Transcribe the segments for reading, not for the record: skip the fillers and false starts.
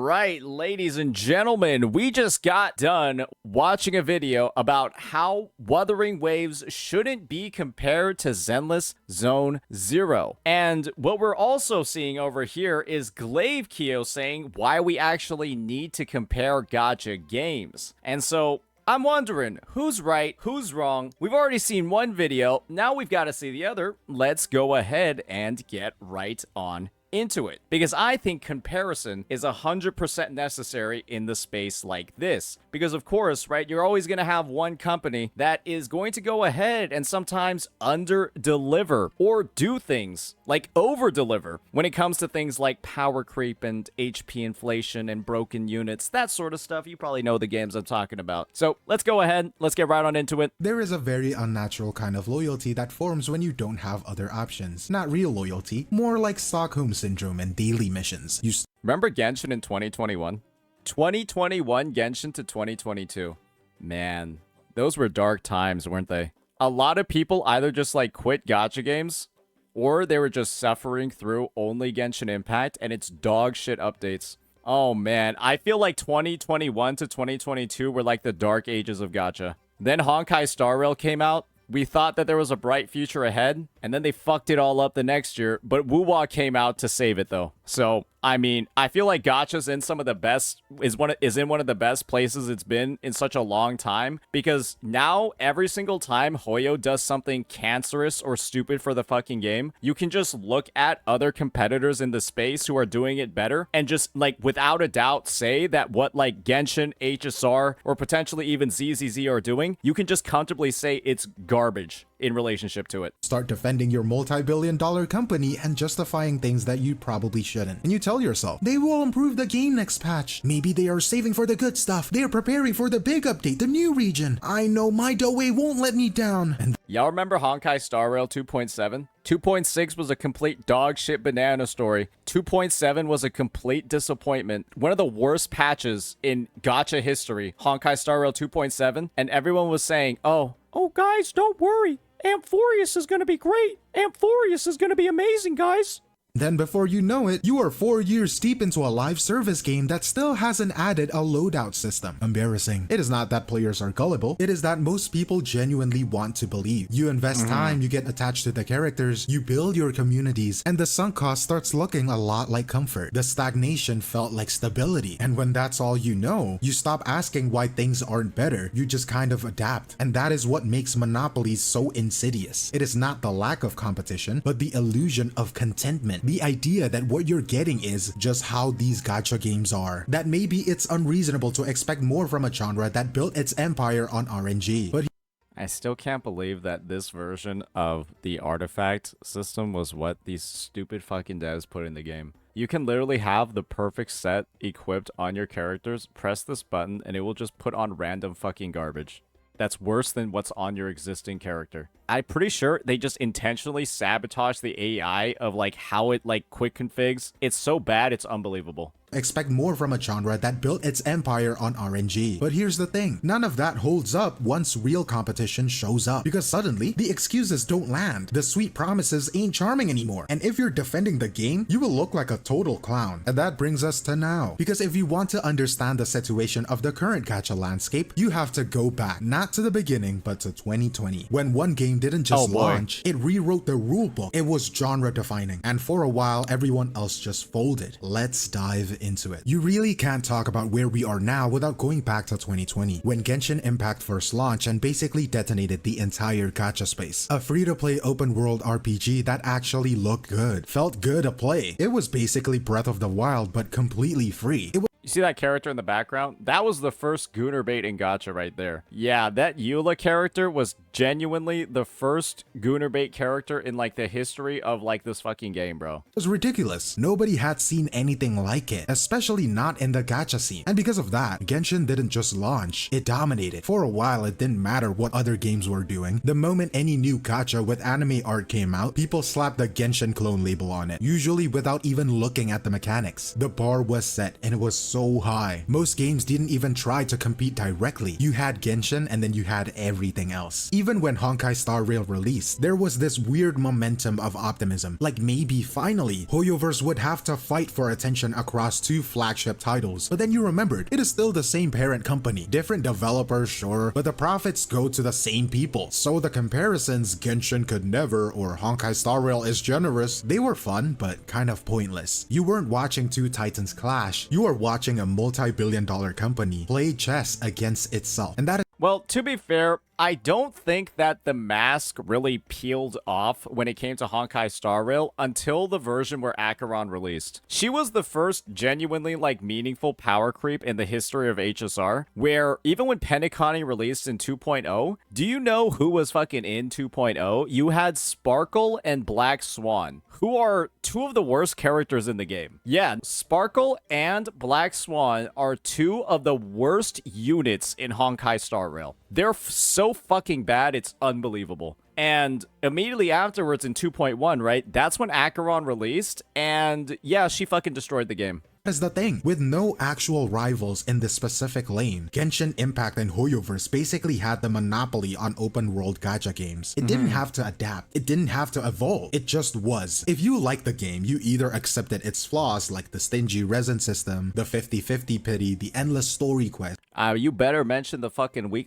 right, ladies and gentlemen, we just got done watching a video about how Wuthering Waves shouldn't be compared to Zenless Zone Zero. And what we're also seeing over here is Glaive Keo saying why we actually need to compare gacha games. And so I'm wondering, who's right, who's wrong? We've already seen one video, now we've got to see the other. Let's go ahead and get right on into it, because I think comparison is 100% necessary in the space like this. Because of course, right, you're always going to have one company that is going to go ahead and sometimes under deliver or do things like over deliver when it comes to things like power creep and HP inflation and broken units, that sort of stuff. You probably know the games I'm talking about. So let's go ahead, let's get right on into it. There is a very unnatural kind of loyalty that forms when you don't have other options. Not real loyalty, more like Stockholm Syndrome and daily missions. Remember Genshin in 2021? 2021 Genshin to 2022. Man, those were dark times, weren't they? A lot of people either just like quit gacha games, or they were just suffering through only Genshin Impact and its dog shit updates. Oh man, I feel like 2021 to 2022 were like the dark ages of gacha. Then Honkai Star Rail came out. We thought that there was a bright future ahead, and then they fucked it all up the next year, but WuWa came out to save it though. So, I mean, I feel like Gacha's in some of the best, is in one of the best places it's been in such a long time, because now every single time Hoyo does something cancerous or stupid for the fucking game, you can just look at other competitors in the space who are doing it better and just like without a doubt say that what like Genshin, HSR, or potentially even ZZZ are doing, you can just comfortably say it's garbage in relationship to it. Start defending your multi-billion-dollar company and justifying things that you probably shouldn't. And you tell yourself, they will improve the game next patch. Maybe they are saving for the good stuff. They are preparing for the big update, the new region. I know my Doe won't let me down. And y'all remember Honkai Star Rail 2.7? 2.6 was a complete dog shit banana story. 2.7 was a complete disappointment. One of the worst patches in gacha history, Honkai Star Rail 2.7, and everyone was saying, oh guys, don't worry. Amphorius is gonna be great. Amphorius is gonna be amazing, guys. then before you know it, you are 4 years deep into a live service game that still hasn't added a loadout system. Embarrassing. It is not that players are gullible, it is that most people genuinely want to believe. You invest time, you get attached to the characters, you build your communities, and the sunk cost starts looking a lot like comfort. The stagnation felt like stability, and when that's all you know, you stop asking why things aren't better, you just kind of adapt. And that is what makes monopolies so insidious. It is not the lack of competition, but the illusion of contentment. The idea that what you're getting is just how these gacha games are. That maybe it's unreasonable to expect more from a genre that built its empire on RNG. But I still can't believe that this version of the artifact system was what these stupid fucking devs put in the game. You can literally have the perfect set equipped on your characters, press this button, and it will just put on random fucking garbage. That's worse than what's on your existing character. I'm pretty sure they just intentionally sabotage the AI of like how it like quick configs. It's so bad, it's unbelievable. expect more from a genre that built its empire on RNG. But here's the thing, none of that holds up once real competition shows up, because suddenly the excuses don't land, the sweet promises ain't charming anymore, and if you're defending the game, you will look like a total clown. And that brings us to now, because if you want to understand the situation of the current gacha landscape, you have to go back, not to the beginning, but to 2020, when one game didn't just launch, it rewrote the rulebook. It was genre defining, and for a while everyone else just folded. Let's dive into it. You really can't talk about where we are now without going back to 2020, when Genshin Impact first launched and basically detonated the entire gacha space. A free-to-play open-world RPG that actually looked good, felt good to play. It was basically Breath of the Wild, but completely free. You see that character in the background? That was the first Gooner bait in Gacha right there. Yeah, that Eula character was genuinely the first Gooner bait character in like the history of like this fucking game, bro. It was ridiculous. Nobody had seen anything like it, especially not in the gacha scene. And because of that, Genshin didn't just launch, it dominated. For a while, it didn't matter what other games were doing. The moment any new gacha with anime art came out, people slapped the Genshin clone label on it, usually without even looking at the mechanics. The bar was set, and it was so high. Most games didn't even try to compete directly. You had Genshin and then you had everything else. Even when Honkai Star Rail released, there was this weird momentum of optimism. Like maybe finally, Hoyoverse would have to fight for attention across two flagship titles. But then you remembered, it is still the same parent company. Different developers, sure, but the profits go to the same people. So the comparisons, Genshin could never or Honkai Star Rail is generous, they were fun, but kind of pointless. You weren't watching two titans clash, you were watching a multi-billion-dollar company play chess against itself. And that is Well, to be fair, I don't think that the mask really peeled off when it came to Honkai Star Rail until the version where Acheron released. She was the first genuinely meaningful power creep in the history of HSR, where even when Penacony released in 2.0, do you know who was fucking in 2.0? You had Sparkle and Black Swan, who are two of the worst characters in the game. Yeah, Sparkle and Black Swan are two of the worst units in Honkai Star Rail. They're so fucking bad, it's unbelievable. And immediately afterwards in 2.1, right, that's when Acheron released, and yeah, she fucking destroyed the game. is the thing. With no actual rivals in this specific lane, Genshin Impact and Hoyoverse basically had the monopoly on open world gacha games. It didn't have to adapt. It didn't have to evolve. It just was. If you like the game, you either accepted its flaws like the stingy resin system, the 50-50 pity, the endless story quest. You better mention the fucking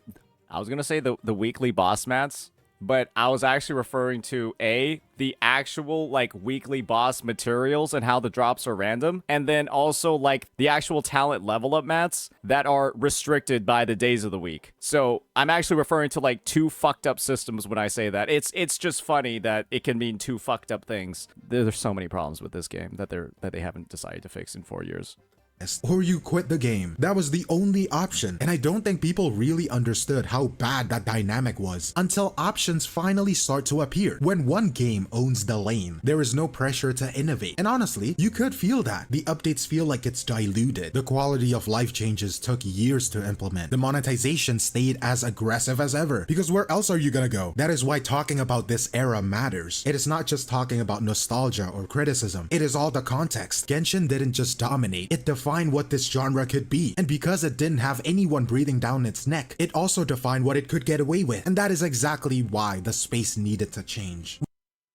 I was gonna say the weekly boss mats, but I was actually referring to the actual weekly boss materials and how the drops are random, and then also the actual talent level up mats that are restricted by the days of the week. So I'm actually referring to two fucked up systems when I say that. It's just funny that it can mean two fucked up things. There's so many problems with this game that they haven't decided to fix in 4 years. Or you quit the game. That was the only option. And I don't think people really understood how bad that dynamic was until options finally start to appear. When one game owns the lane, there is no pressure to innovate. And honestly, you could feel that. The updates feel like it's diluted. The quality of life changes took years to implement. The monetization stayed as aggressive as ever. Because where else are you gonna go? That is why talking about this era matters. It is not just talking about nostalgia or criticism. It is all the context. Genshin didn't just dominate. It defined what this genre could be, and because it didn't have anyone breathing down its neck, it also defined what it could get away with, and that is exactly why the space needed to change.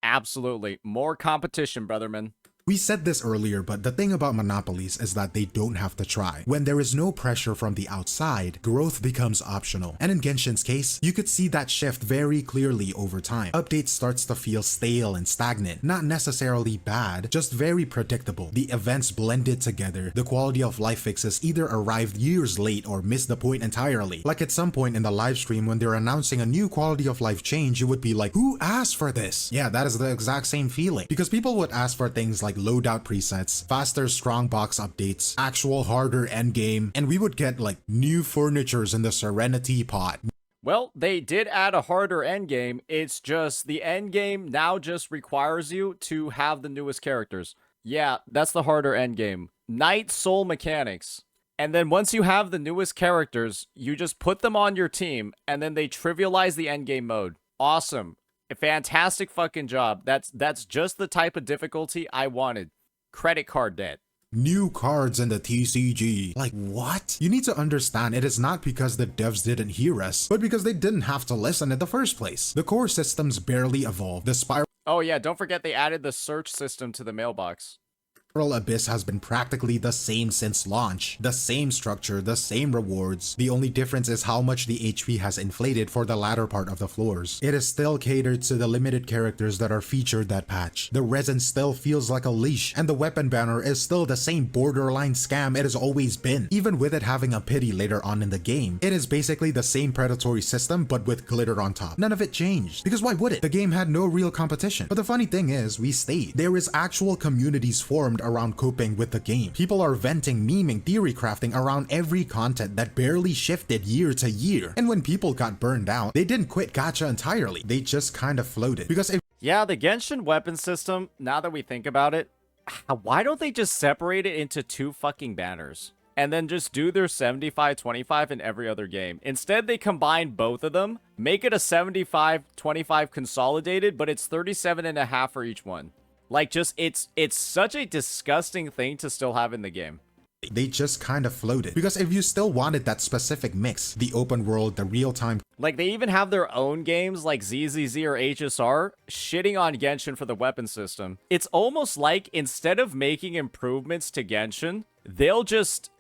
Absolutely. More competition, brotherman. We said this earlier, but the thing about monopolies is that they don't have to try. When there is no pressure from the outside, growth becomes optional. And in Genshin's case, you could see that shift very clearly over time. Updates starts to feel stale and stagnant. Not necessarily bad, just very predictable. The events blended together. The quality of life fixes either arrived years late or missed the point entirely. Like at some point in the live stream when they're announcing a new quality of life change, you would be like, who asked for this? Yeah, that is the exact same feeling. Because people would ask for things like loadout presets, faster strongbox updates, actual harder endgame, and we would get new furnitures in the Serenity pot. Well, they did add a harder endgame. It's just the endgame now just requires you to have the newest characters. Yeah, that's the harder endgame. Night Soul mechanics. And then once you have the newest characters, you just put them on your team, and then they trivialize the endgame mode. Awesome. A fantastic fucking job. That's just the type of difficulty I wanted. Credit card debt. New cards in the TCG. What? You need to understand it is not because the devs didn't hear us, but because they didn't have to listen in the first place. The core systems barely evolved. The spiral Oh yeah, don't forget they added the search system to the mailbox. Abyss has been practically the same since launch. The same structure, the same rewards. The only difference is how much the HP has inflated for the latter part of the floors. It is still catered to the limited characters that are featured that patch. The resin still feels like a leash, and the weapon banner is still the same borderline scam it has always been. Even with it having a pity later on in the game, it is basically the same predatory system but with glitter on top. None of it changed. Because why would it? The game had no real competition. But the funny thing is, we stayed. There is actual communities formed around coping with the game. People are venting, memeing, theory crafting around every content that barely shifted year to year. And when people got burned out, they didn't quit gacha entirely. They just kind of floated. Because yeah, the Genshin weapon system, now that we think about it, why don't they just separate it into two fucking banners? And then just do their 75-25 in every other game. Instead, they combine both of them, make it a 75-25 consolidated, but it's 37.5 for each one. It's such a disgusting thing to still have in the game. They just kind of floated. Because if you still wanted that specific mix, the open world, the real-time Like, they even have their own games like ZZZ or HSR shitting on Genshin for the weapon system. It's almost like instead of making improvements to Genshin, they'll just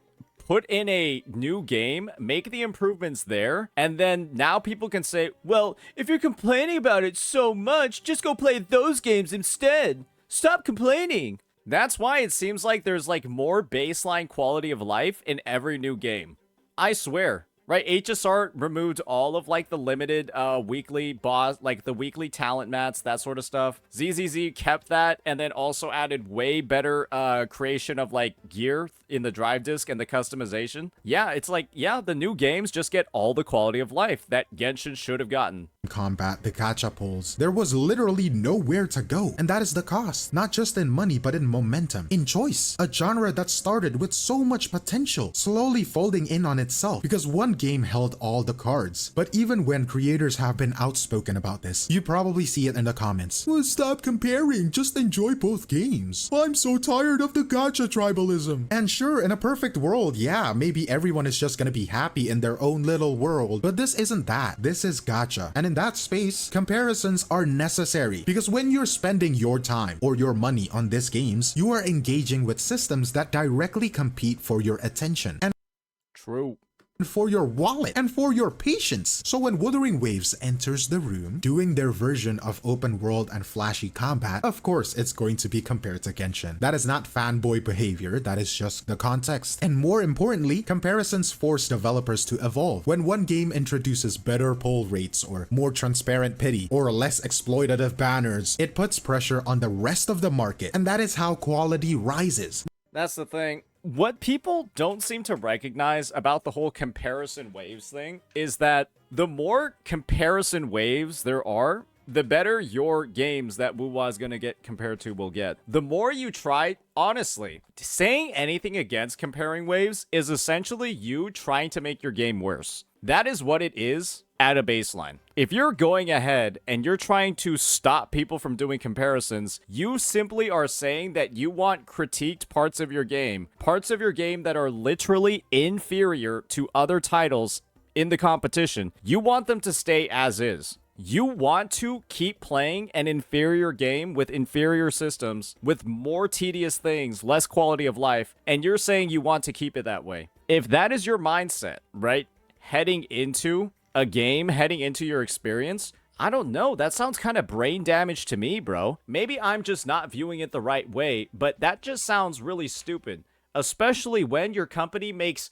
put in a new game, make the improvements there, and then now people can say, well, if you're complaining about it so much, just go play those games instead. Stop complaining. That's why it seems like there's like more baseline quality of life in every new game. I swear. Right, HSR removed all of like the limited weekly boss, like the weekly talent mats, that sort of stuff. ZZZ kept that and then also added way better creation of like gear in the drive disc and the customization. Yeah, it's like, yeah, the new games just get all the quality of life that Genshin should have gotten. combat, the gacha pulls, there was literally nowhere to go. And that is the cost, not just in money, but in momentum, in choice. A genre that started with so much potential, slowly folding in on itself because one game held all the cards. But even when creators have been outspoken about this, you probably see it in the comments. Well, stop comparing, just enjoy both games. I'm so tired of the gacha tribalism. And sure, in a perfect world, yeah, maybe everyone is just gonna be happy in their own little world, but this isn't that. This is gacha. And in that space, comparisons are necessary because when you're spending your time or your money on these games, you are engaging with systems that directly compete for your attention. And True. for your wallet and for your patience. So when Wuthering Waves enters the room, doing their version of open world and flashy combat, of course it's going to be compared to Genshin. That is not fanboy behavior, that is just the context. And more importantly, comparisons force developers to evolve. When one game introduces better pull rates or more transparent pity or less exploitative banners, it puts pressure on the rest of the market, and that is how quality rises. That's the thing. What people don't seem to recognize about the whole comparison waves thing is that the more comparison waves there are, the better your games that WuWa is going to get compared to will get. The more you try, honestly, saying anything against comparing waves is essentially you trying to make your game worse. That is what it is at a baseline. If you're going ahead and you're trying to stop people from doing comparisons, you simply are saying that you want critiqued parts of your game that are literally inferior to other titles in the competition. You want them to stay as is. You want to keep playing an inferior game with inferior systems, with more tedious things, less quality of life, and you're saying you want to keep it that way. If that is your mindset, right, heading into a game, heading into your experience, I don't know, that sounds kind of brain damage to me, bro. Maybe I'm just not viewing it the right way, but that just sounds really stupid, especially when your company makes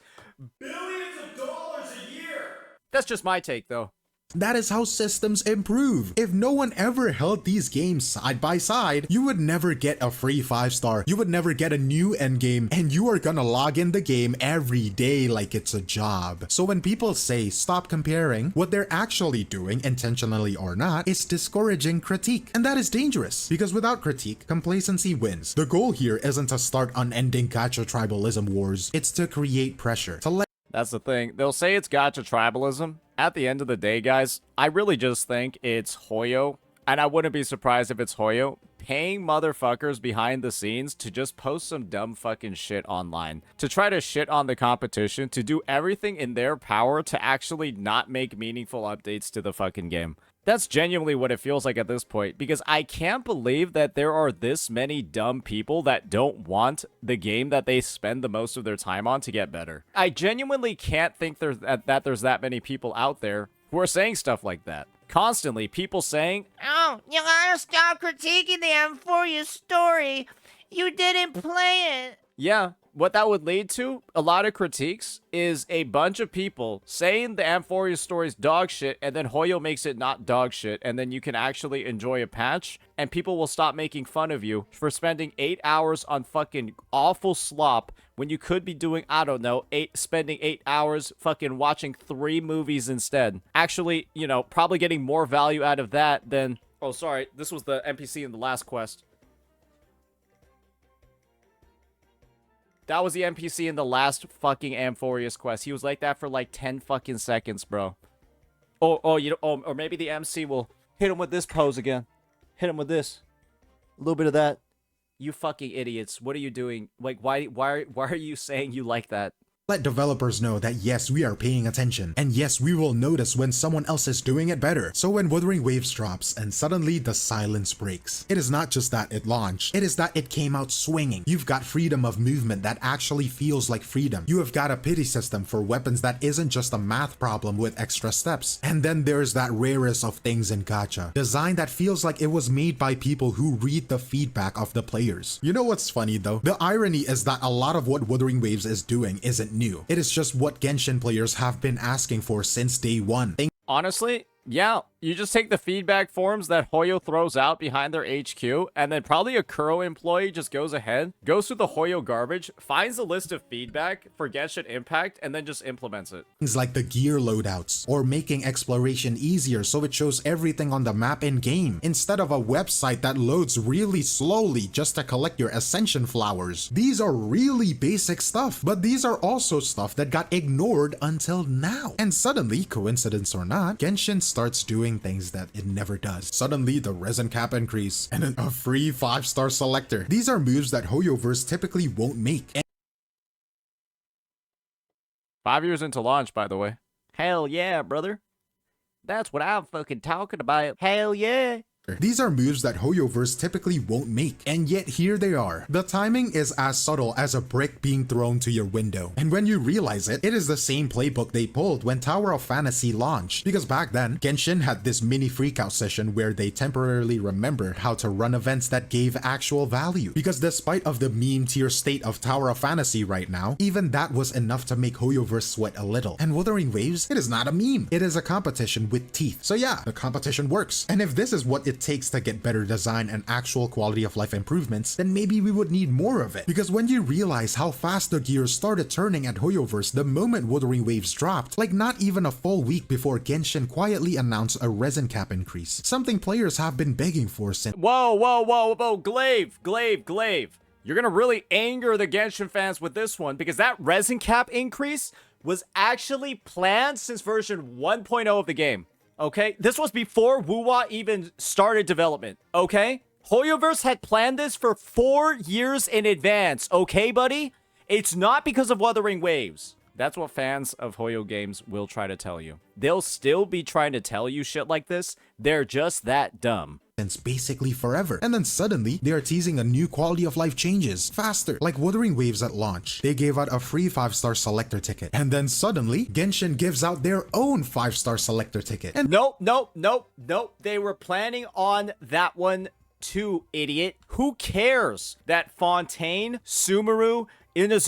billions of dollars a year. That's just my take, though. That is how systems improve. If no one ever held these games side by side, you would never get a free 5-star. You would never get a new endgame, and you are gonna log in the game every day like it's a job. So when people say stop comparing, what they're actually doing, intentionally or not, is discouraging critique. And that is dangerous, because without critique, complacency wins. The goal here isn't to start unending gacha tribalism wars, it's to create pressure, to let That's the thing. They'll say it's gacha tribalism. At the end of the day, guys, I really just think it's Hoyo, and I wouldn't be surprised if it's Hoyo, paying motherfuckers behind the scenes to just post some dumb fucking shit online, to try to shit on the competition, to do everything in their power to actually not make meaningful updates to the fucking game. That's genuinely what it feels like at this point, because I can't believe that there are this many dumb people that don't want the game that they spend the most of their time on to get better. I genuinely can't think there's that many people out there who are saying stuff like that. Constantly, people saying, Oh, you gotta stop critiquing the Amphoria story. You didn't play it. yeah, what that would lead to, a lot of critiques, is a bunch of people saying the Amphoria story's dog shit, and then Hoyo makes it not dog shit, and then you can actually enjoy a patch, and people will stop making fun of you for spending 8 hours on fucking awful slop when you could be doing, I don't know, spending 8 hours fucking watching 3 movies instead. Actually, you know, probably getting more value out of that than... Oh, sorry, this was the NPC in the last quest. That was the NPC in the last fucking Amphorius quest. He was like that for like 10 fucking seconds, bro. Or maybe the MC will hit him with this pose again. Hit him with this. A little bit of that. You fucking idiots. What are you doing? Like, why are you saying you like that? Let developers know that yes, we are paying attention, and yes, we will notice when someone else is doing it better. So when Wuthering Waves drops and suddenly the silence breaks, it is not just that it launched, it is that it came out swinging. You've got freedom of movement that actually feels like freedom. You have got a pity system for weapons that isn't just a math problem with extra steps. And then there's that rarest of things in Gacha, design that feels like it was made by people who read the feedback of the players. You know what's funny though? The irony is that a lot of what Wuthering Waves is doing isn't new. It is just what Genshin players have been asking for since day one. Honestly, yeah, you just take the feedback forms that Hoyo throws out behind their HQ, and then probably a Kuro employee just goes ahead, goes through the Hoyo garbage, finds a list of feedback for Genshin Impact, and then just implements it. Things like the gear loadouts, or making exploration easier so it shows everything on the map in-game, instead of a website that loads really slowly just to collect your ascension flowers. These are really basic stuff, but these are also stuff that got ignored until now. And suddenly, coincidence or not, Genshin starts doing things that it never does. Suddenly, the resin cap increase, and then a free 5-star selector. These are moves that Hoyoverse typically won't make. 5 years into launch, by the way. Hell yeah, brother. That's what I'm fucking talking about. Hell yeah. These are moves that Hoyoverse typically won't make, and yet here they are. The timing is as subtle as a brick being thrown to your window. And when you realize it, it is the same playbook they pulled when Tower of Fantasy launched. Because back then, Genshin had this mini freakout session where they temporarily remembered how to run events that gave actual value. Because despite of the meme tier state of Tower of Fantasy right now, even that was enough to make Hoyoverse sweat a little. And Wuthering Waves, it is not a meme. It is a competition with teeth. So yeah, the competition works. And if this is what it takes to get better design and actual quality of life improvements, then maybe we would need more of it. Because when you realize how fast the gears started turning at Hoyoverse the moment Wuthering Waves dropped, like not even a full week before Genshin quietly announced a resin cap increase, something players have been begging for since— Whoa, Glaive. You're gonna really anger the Genshin fans with this one, because that resin cap increase was actually planned since version 1.0 of the game. Okay, this was before WuWa even started development, okay? Hoyoverse had planned this for 4 years in advance, okay, buddy? It's not because of Wuthering Waves. That's what fans of Hoyo games will try to tell you. They'll still be trying to tell you shit like this. They're just that dumb. Since basically forever. And then suddenly, they are teasing a new quality of life changes faster. Like Wuthering Waves at launch, they gave out a free 5-star selector ticket. And then suddenly, Genshin gives out their own 5-star selector ticket. And Nope. They were planning on that one too, idiot. Who cares that Fontaine, Sumeru,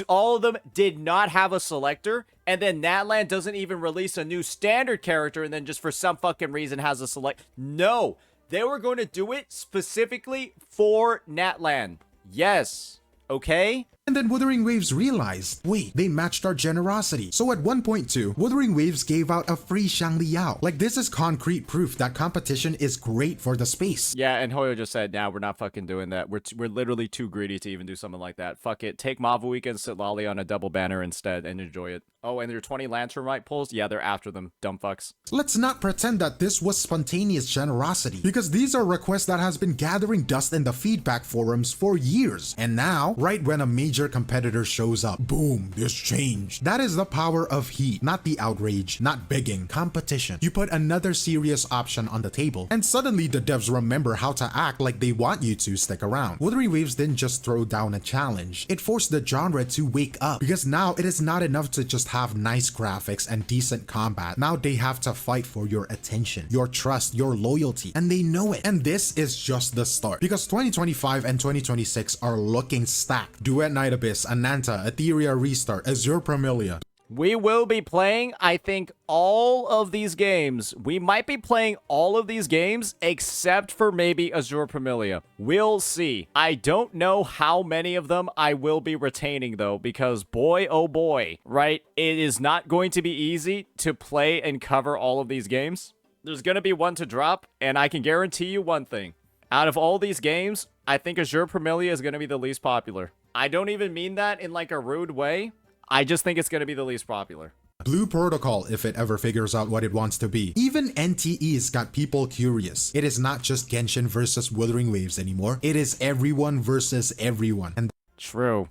all of them did not have a selector, and then Natlan doesn't even release a new standard character and then just for some fucking reason has a select? No. They were going to do it specifically for Natlan. Yes. Okay? And then Wuthering Waves realized, wait, they matched our generosity. So at 1.2, Wuthering Waves gave out a free Shangliao. Like, this is concrete proof that competition is great for the space. Yeah, and Hoyo just said, nah, we're not fucking doing that. We're literally too greedy to even do something like that. Fuck it. Take Mavuika and Sitlali on a double banner instead and enjoy it. Oh, and your 20 Lanternite pulls? Yeah, they're after them. Dumb fucks. Let's not pretend that this was spontaneous generosity, because these are requests that has been gathering dust in the feedback forums for years. And now, right when a major competitor shows up, boom, this changed. That is the power of heat, not the outrage, not begging, competition. You put another serious option on the table, and suddenly the devs remember how to act like they want you to stick around. Wuthering Waves didn't just throw down a challenge, it forced the genre to wake up, because now it is not enough to just have nice graphics and decent combat. Now they have to fight for your attention, your trust, your loyalty, and they know it. And this is just the start, because 2025 and 2026 are looking stacked. Duet Night Abyss, Ananta, Etheria Restart, Azure Promelia. We will be playing, I think, all of these games. We might be playing all of these games except for maybe Azure Promelia. We'll see. I don't know how many of them I will be retaining, though, because boy, oh boy, right? It is not going to be easy to play and cover all of these games. There's going to be one to drop, and I can guarantee you one thing. Out of all these games, I think Azure Promelia is going to be the least popular. I don't even mean that in like a rude way. I just think it's going to be the least popular. Blue Protocol if it ever figures out what it wants to be. Even NTE's got people curious. It is not just Genshin versus Wuthering Waves anymore. It is everyone versus everyone. And True.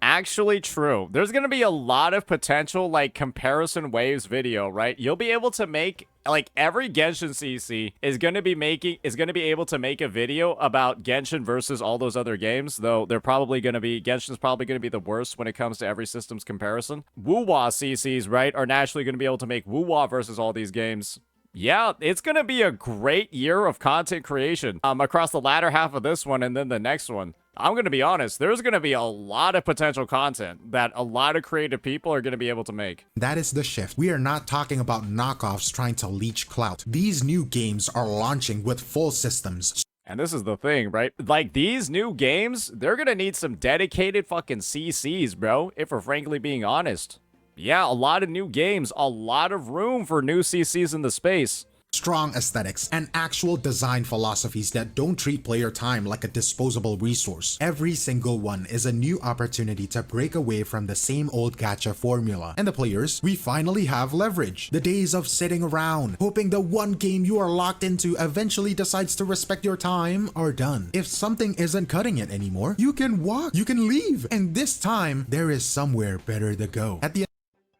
Actually true. There's going to be a lot of potential like comparison waves video, right? You'll be able to make like every Genshin CC is going to be able to make a video about Genshin versus all those other games, though Genshin's probably going to be the worst when it comes to every system's comparison. WuWa CCs, right, are naturally going to be able to make WuWa versus all these games. Yeah, it's going to be a great year of content creation across the latter half of this one and then the next one. I'm going to be honest, there's going to be a lot of potential content that a lot of creative people are going to be able to make. that is the shift. We are not talking about knockoffs trying to leech clout. These new games are launching with full systems. And this is the thing, right? Like, these new games, they're going to need some dedicated fucking CCs, bro, if we're frankly being honest. Yeah, a lot of new games, a lot of room for new CCs in the space. Strong aesthetics, and actual design philosophies that don't treat player time like a disposable resource. Every single one is a new opportunity to break away from the same old gacha formula. And the players, we finally have leverage. The days of sitting around, hoping the one game you are locked into eventually decides to respect your time are done. If something isn't cutting it anymore, you can walk, you can leave, and this time, there is somewhere better to go. At the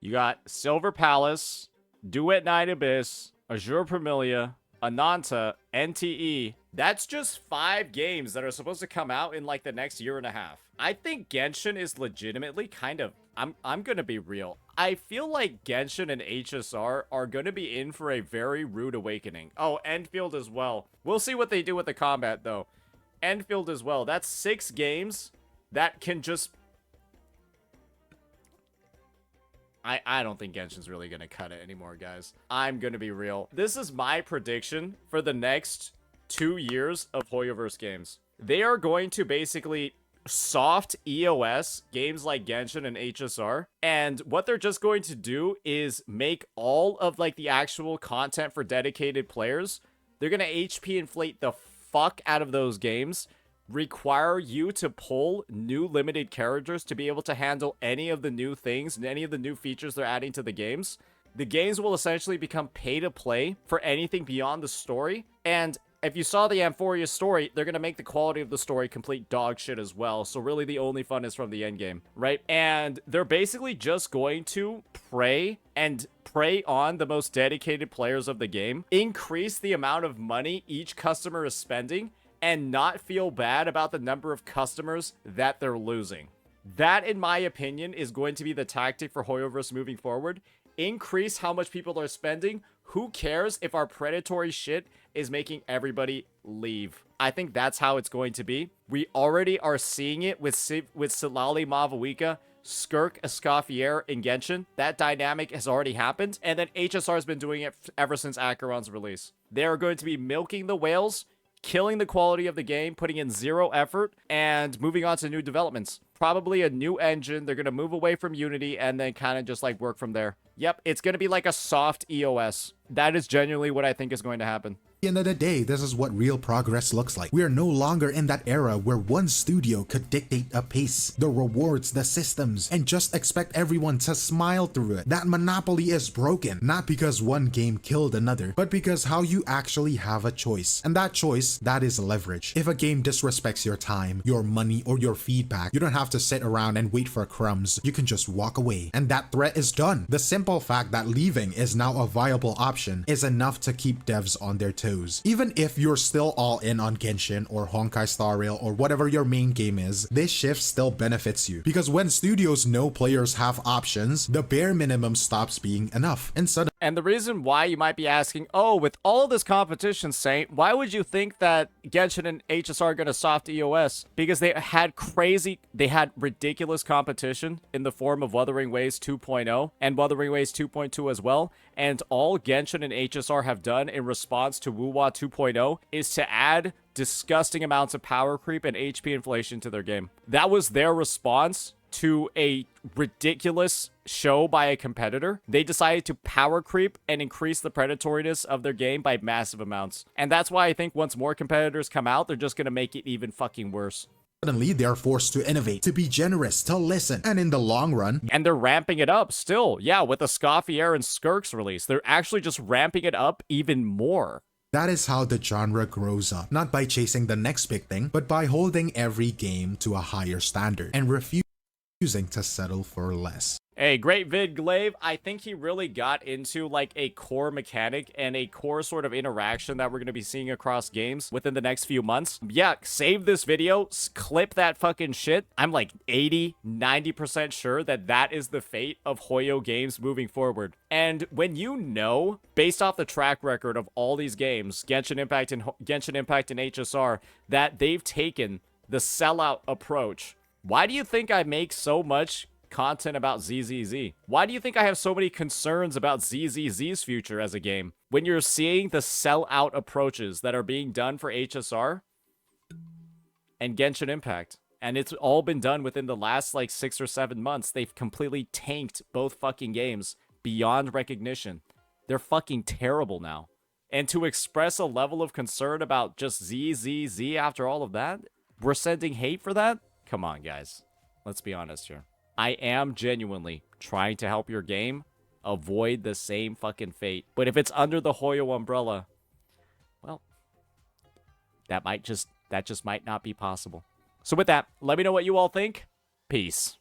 You got Silver Palace, Duet Night Abyss, Azure Premilia, Ananta, NTE. That's just 5 games that are supposed to come out in like the next year and a half. I think Genshin is legitimately kind of... I'm gonna be real. I feel like Genshin and HSR are gonna be in for a very rude awakening. Oh, Enfield as well. We'll see what they do with the combat though. Enfield as well. That's 6 games that can just... I don't think Genshin's really going to cut it anymore, guys. I'm going to be real. This is my prediction for the next 2 years of Hoyoverse games. They are going to basically soft EOS games like Genshin and HSR. And what they're just going to do is make all of like the actual content for dedicated players. They're going to HP inflate the fuck out of those games, require you to pull new limited characters to be able to handle any of the new things and any of the new features they're adding to the games. The games will essentially become pay to play for anything beyond the story. And if you saw the Amphoria story, they're going to make the quality of the story complete dog shit as well. So really the only fun is from the end game, right? And they're basically just going to prey on the most dedicated players of the game, increase the amount of money each customer is spending, and not feel bad about the number of customers that they're losing. That, in my opinion, is going to be the tactic for Hoyoverse moving forward. Increase how much people are spending. Who cares if our predatory shit is making everybody leave? I think that's how it's going to be. We already are seeing it with Silali Mavawika, Skirk Escoffier in Genshin. That dynamic has already happened. And then HSR has been doing it ever since Acheron's release. They are going to be milking the whales, killing the quality of the game, putting in 0 effort, and moving on to new developments. Probably a new engine. They're going to move away from Unity and then kind of just like work from there. Yep, it's going to be like a soft EOS. That is genuinely what I think is going to happen. the end of the day, this is what real progress looks like. We are no longer in that era where one studio could dictate a pace, the rewards, the systems, and just expect everyone to smile through it. That monopoly is broken, not because one game killed another, but because how you actually have a choice. And that choice, that is leverage. If a game disrespects your time, your money, or your feedback, you don't have to sit around and wait for crumbs. You can just walk away. And that threat is done. The simple fact that leaving is now a viable option is enough to keep devs on their toes. Even if you're still all in on Genshin or Honkai Star Rail or whatever your main game is, this shift still benefits you. Because when studios know players have options, the bare minimum stops being enough. And the reason why you might be asking, oh, with all of this competition, Saint, why would you think that Genshin and HSR are going to soft EOS? Because they had ridiculous competition in the form of Wuthering Waves 2.0 and Wuthering Waves 2.2 as well. And all Genshin and HSR have done in response to WuWa 2.0 is to add disgusting amounts of power creep and HP inflation to their game. That was their response to a ridiculous show by a competitor. They decided to power creep and increase the predatoriness of their game by massive amounts. And that's why I think once more competitors come out, they're just going to make it even fucking worse. Suddenly, they're forced to innovate, to be generous, to listen, and in the long run, And they're ramping it up still. Yeah, with the Scoffier and Skirks release, they're actually just ramping it up even more. that is how the genre grows up. Not by chasing the next big thing, but by holding every game to a higher standard and refusing to settle for less. Hey, great vid, Glaive. I think he really got into like a core mechanic and a core sort of interaction that we're going to be seeing across games within the next few months. Yeah, save this video, clip that fucking shit. I'm like 80-90% sure that that is the fate of Hoyo games moving forward. And when you know, based off the track record of all these games, Genshin Impact and HSR, that they've taken the sellout approach, why do you think I make so much content about ZZZ? Why do you think I have so many concerns about ZZZ's future as a game when you're seeing the sell-out approaches that are being done for HSR and Genshin Impact? And it's all been done within the last like 6 or 7 months. They've completely tanked both fucking games beyond recognition. They're fucking terrible now. And to express a level of concern about just ZZZ after all of that, we're sending hate for that? Come on, guys. Let's be honest here. I am genuinely trying to help your game avoid the same fucking fate. But if it's under the Hoyo umbrella, well, that just might not be possible. So with that, let me know what you all think. Peace.